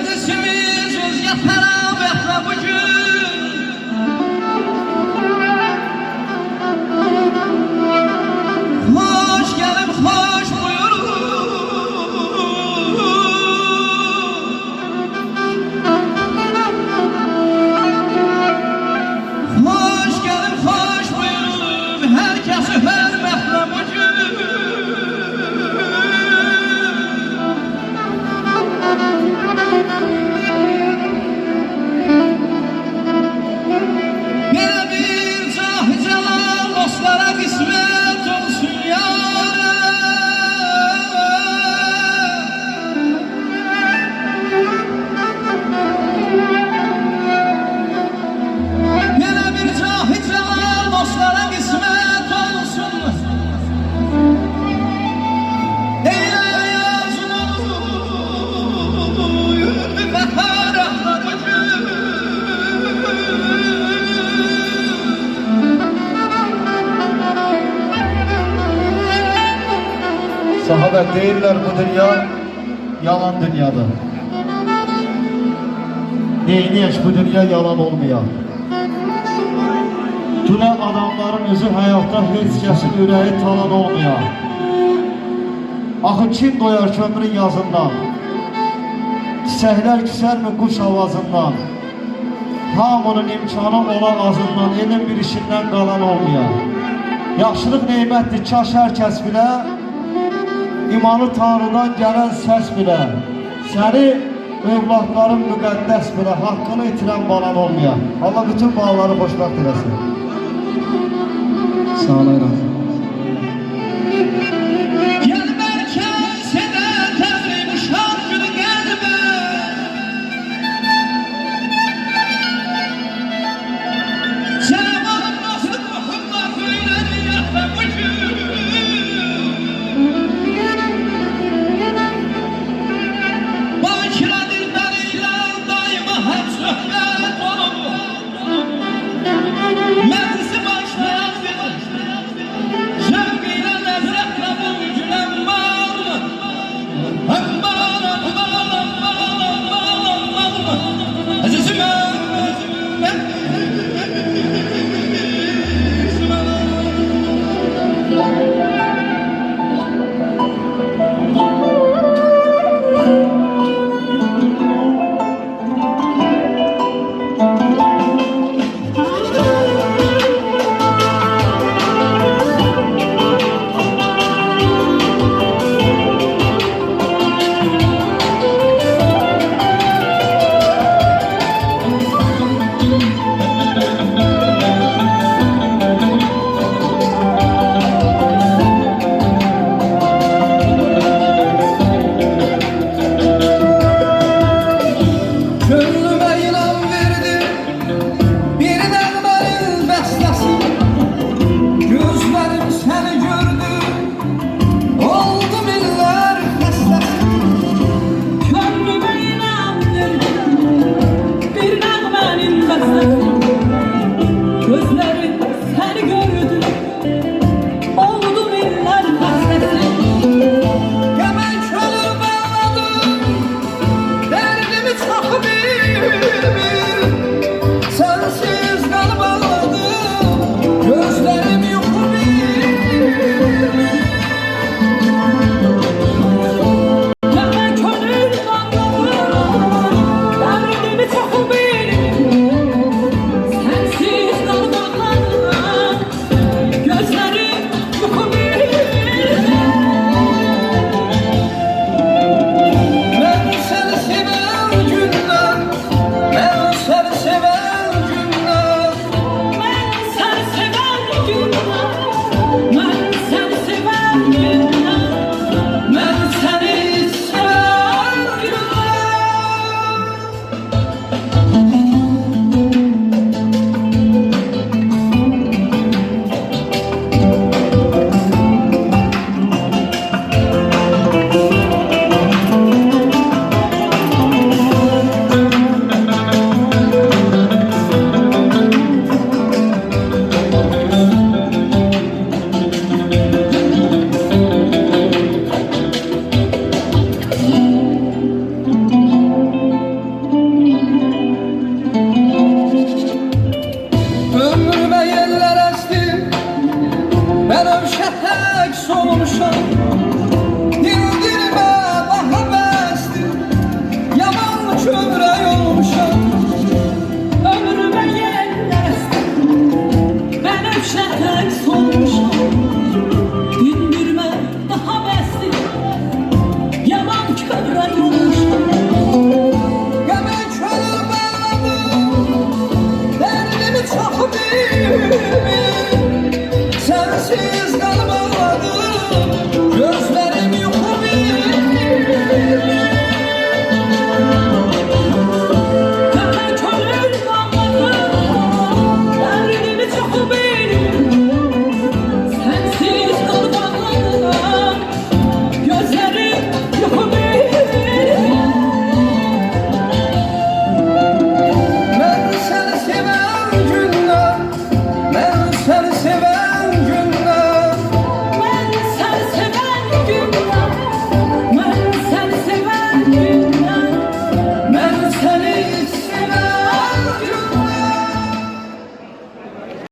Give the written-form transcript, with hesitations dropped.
Məclisimiz özgə fərabətlə bugün hoş gəlib, hoş buyurun. Hoş gəlib, hoş buyurun. Hər kəsi hörmətlə bugün belə bir cahi cəlal dostlara qismət olsun yarə. Belə bir cahi cəlal dostlara qismət olsun. Eylə yazılı yürü fəxarətlə bugün Sahabe değiller bu dünya, yalan dünyadır. Neyniyək bu dünya yalan olmayan. Gülə adamların üzü həyatda heç kəsin ürəyi talan olmayan. Axı kim doyar kömrün yazından? Çiçəklər küsərmi quş avazından? Hamının imkanı olan azından, elin bir işindən qalan olmayan. Yaxşılıq neymətdir, kaş hər kəs bilə, İmanı Tanrıdan gələn səs bilə, səni övladların müqəddəs bilə, haqqını itirən balan olmayan. Allah bütün bağları xoşbəxt eləsin. Sağ olun.